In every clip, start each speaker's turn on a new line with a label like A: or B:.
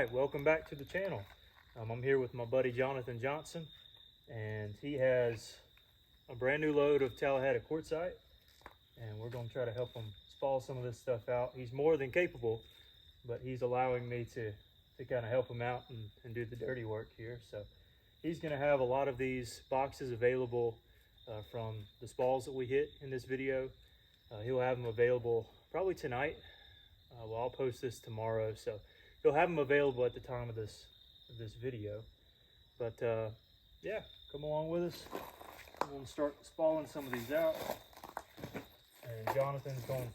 A: Alright, welcome back to the channel. I'm here with my buddy Jonathan Johnson, and he has a brand new load of Tallahatta Quartzite, and we're going to try to help him spall some of this stuff out. He's more than capable, but he's allowing me to kind of help him out and do the dirty work here. So he's going to have a lot of these boxes available from the spalls that we hit in this video. He'll have them available probably tonight. Well, I'll post this tomorrow, so he'll have them available at the time of this video. But yeah, come along with us. We're going to start spalling some of these out, and Jonathan's going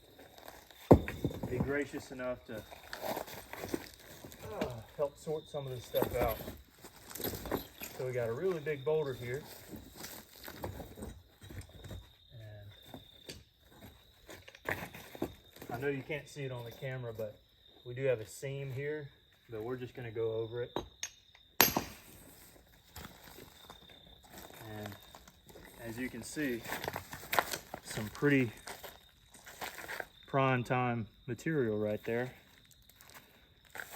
A: to be gracious enough to help sort some of this stuff out. So we got a really big boulder here, and I know you can't see it on the camera, but we do have a seam here, but we're just going to go over it. And as you can see, some pretty prime time material right there.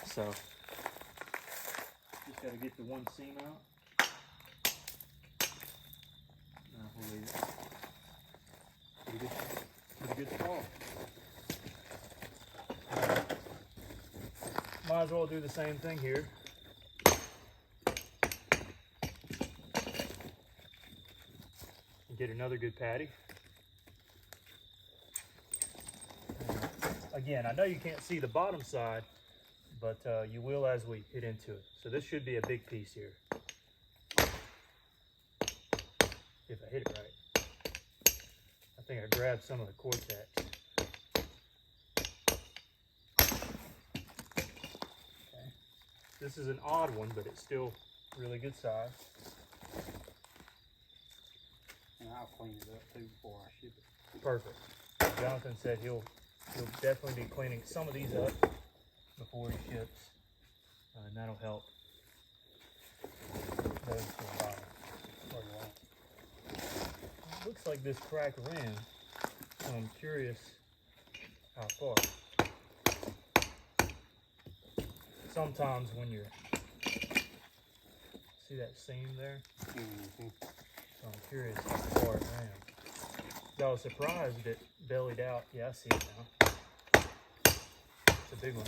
A: So just got to get the one seam out. Now we'll leave it. Pretty good spall. Might as well do the same thing here. And get another good patty. Again, I know you can't see the bottom side, but you will as we hit into it. So this should be a big piece here, if I hit it right. I think I grabbed some of the Quartzite. This is an odd one, but it's still really good size.
B: And I'll clean it up too before I ship it.
A: Perfect. Jonathan said he'll definitely be cleaning some of these up before he ships, and that'll help those to the bottom. It looks like this crack ran, so I'm curious how far. Sometimes when you're, see that seam there? So I'm curious how far it ran. I was surprised it bellied out. Yeah, I see it now. It's a big one.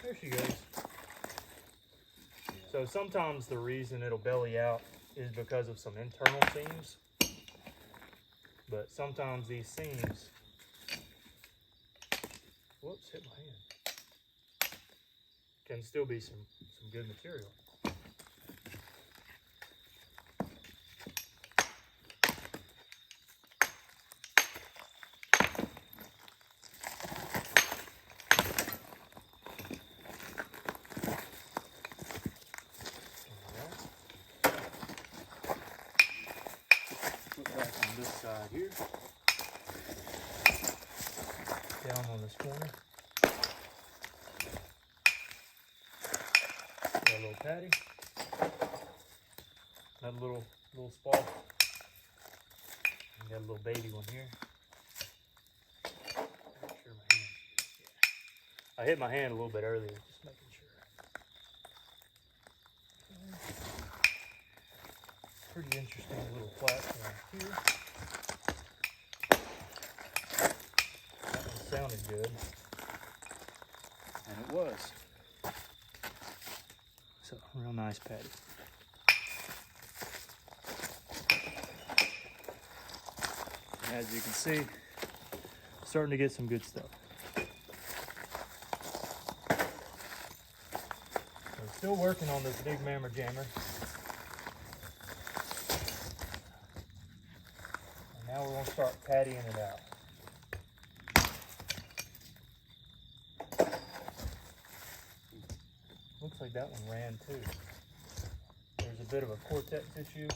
A: There she goes. So sometimes the reason it'll belly out is because of some internal seams. But sometimes these seams, whoops, hit my hand, can still be some good material. Put back on this side here. Down on this corner. Got a little patty. Another little spall. And got a little baby one here. Make sure my hand. Yeah. I hit my hand a little bit earlier, just making sure. Pretty interesting little platform here. Sounded good, and it was. So, real nice patty. And as you can see, starting to get some good stuff. So still working on this big mammer jammer. And now we're going to start pattying it out. Looks like that one ran too. There's a bit of a Quartzite tissue.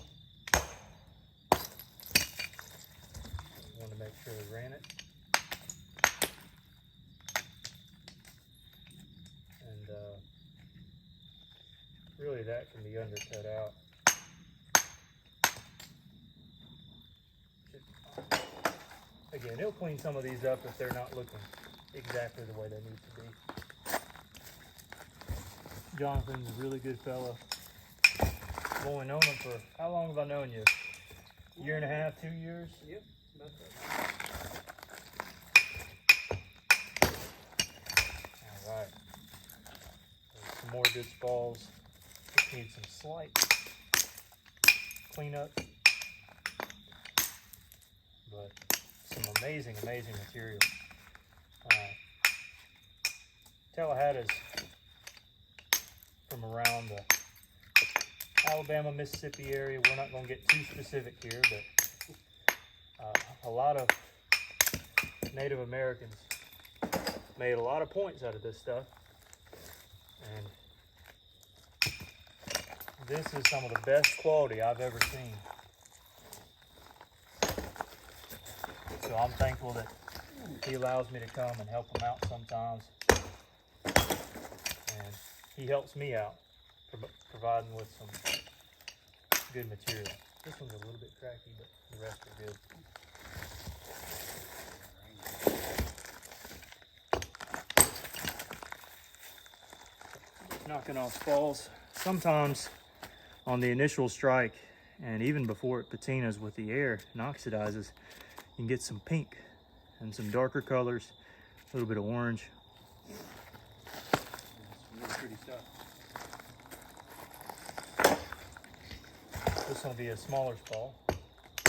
A: Want to make sure we ran it. And really that can be undercut out. Again, it'll clean some of these up if they're not looking exactly the way they need to be. Jonathan's a really good fella. I've only known him for, how long have I known you? Year and a half, 2 years?
B: Yep. About that.
A: All right. There's some more good spalls. Just need some slight cleanup. But some amazing, amazing material. Tallahatta's from around the Alabama, Mississippi area. We're not going to get too specific here, but a lot of Native Americans made a lot of points out of this stuff. And this is some of the best quality I've ever seen. So I'm thankful that he allows me to come and help him out sometimes. And he helps me out, providing with some good material. This one's a little bit cracky, but the rest are good. Knocking off spalls. Sometimes on the initial strike, and even before it patinas with the air and oxidizes, you can get some pink and some darker colors, a little bit of orange.
B: Really pretty stuff.
A: This one will be a smaller spall. This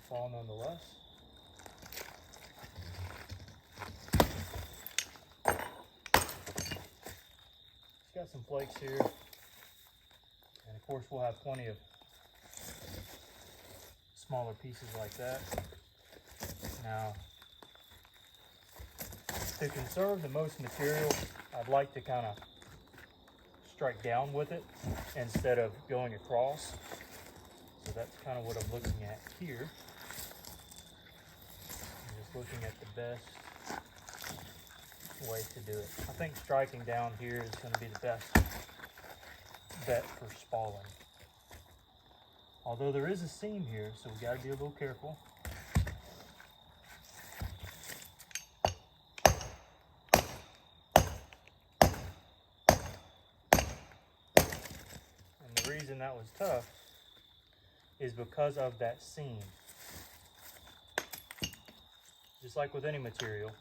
A: spall nonetheless. It's got some flakes here. And of course we'll have plenty of smaller pieces like that. Now, to conserve the most material, I'd like to kind of strike down with it instead of going across. So that's kind of what I'm looking at here. I'm just looking at the best way to do it. I think striking down here is going to be the best bet for spalling. Although there is a seam here, so we got to be a little careful. And the reason that was tough is because of that seam. Just like with any material.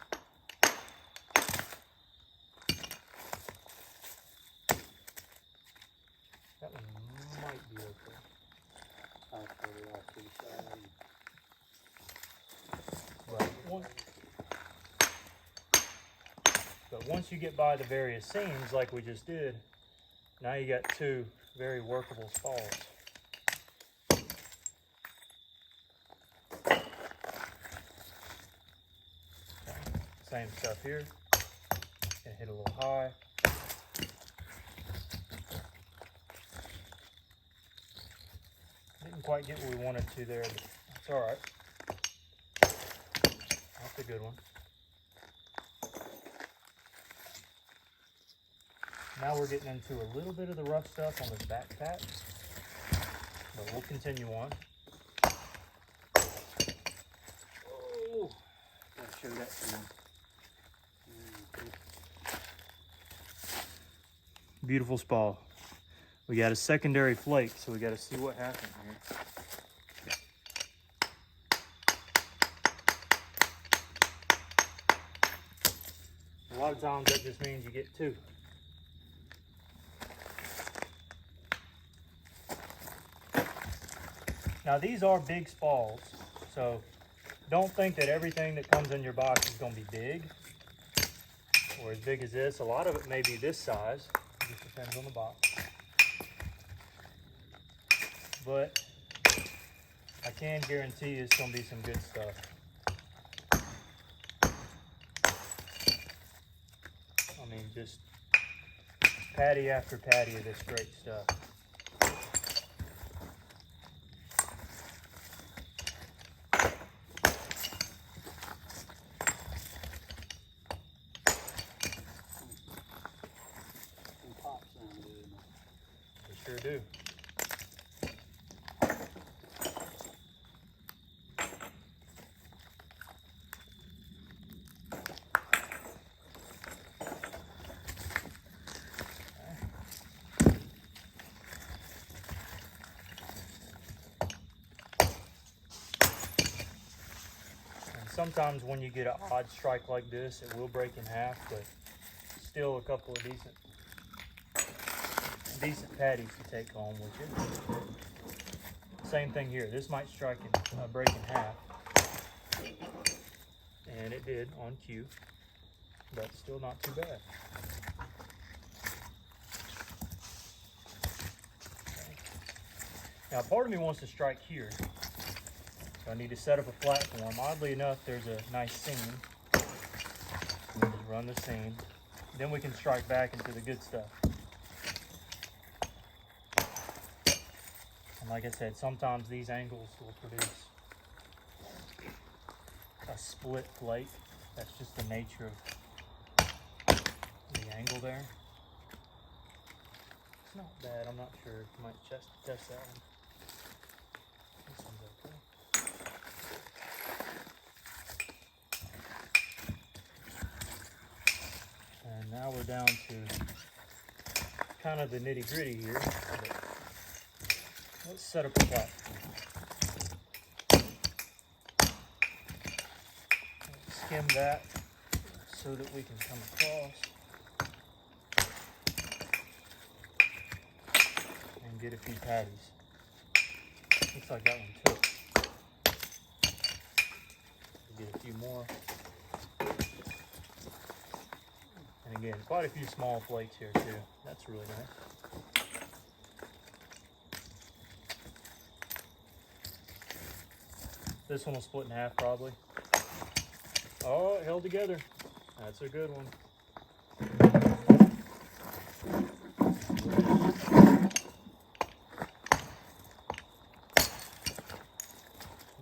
A: That one might be okay.
B: I'll put it off to the side.
A: But once you get by the various seams like we just did, now you got two very workable spalls. Okay. Same stuff here. Gonna hit a little high. Didn't quite get what we wanted to there, but that's all right. That's a good one. Now we're getting into a little bit of the rough stuff on this back patch, but we'll continue on.
B: Oh, gotta show that to them.
A: Beautiful spall. We got a secondary flake, so we got to see what happened here. A lot of times that just means you get two. Now these are big spalls, so don't think that everything that comes in your box is going to be big or as big as this. A lot of it may be this size. It just depends on the box. But I can guarantee you it's going to be some good stuff. I mean, just patty after patty of this great stuff.
B: Some pops sound good.
A: They sure do. sometimes when you get an odd strike like this, it will break in half, but still a couple of decent patties to take home with you. Same thing here. This might strike and break in half, and it did on cue, but still not too bad. Okay. Now, part of me wants to strike here, so I need to set up a platform. Oddly enough, there's a nice seam. We'll just run the seam. Then we can strike back into the good stuff. And like I said, sometimes these angles will produce a split flake. That's just the nature of the angle there. It's not bad. I'm not sure. You might test that one. This one's okay. And now we're down to kind of the nitty-gritty here. Let's set up a platform. Skim that so that we can come across and get a few patties. Looks like that one took. Get a few more. And again, quite a few small flakes here too. That's really nice. This one will split in half probably. Oh, it held together. That's a good one.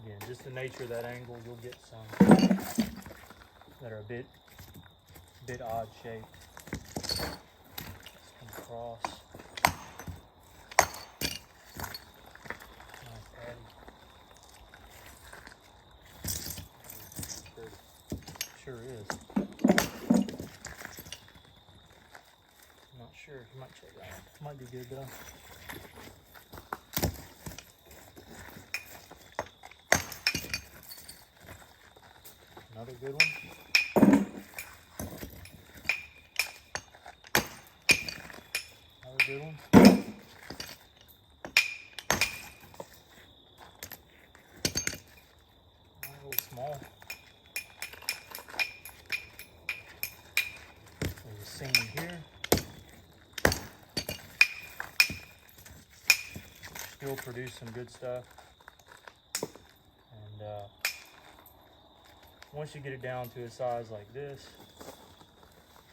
A: Again, just the nature of that angle, you'll get some that are a bit odd shaped. Let's come across. Nice patty. Sure is. I'm not sure. You might check that one. Might be good though. Another good one. Another good one. A little small. There's a seam here. Still produce some good stuff. And once you get it down to a size like this,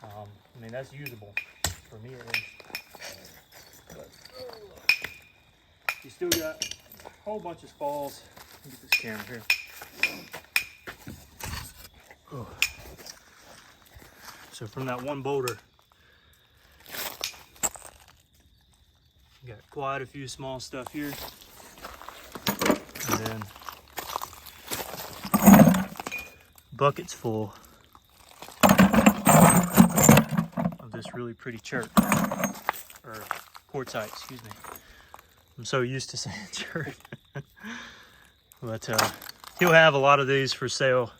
A: I mean, that's usable for me at least. But you still got a whole bunch of spalls. Let me get this camera here. Oh. So from that one boulder, you got quite a few small stuff here, and then buckets full of this really pretty chert, or quartzite, excuse me. I'm so used to saying chert. But he'll have a lot of these for sale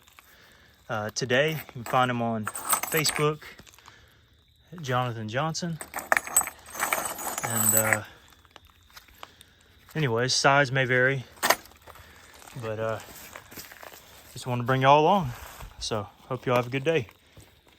A: today. You can find him on Facebook, Jonathan Johnson. And anyways, size may vary, but just want to bring y'all along. So hope y'all have a good day.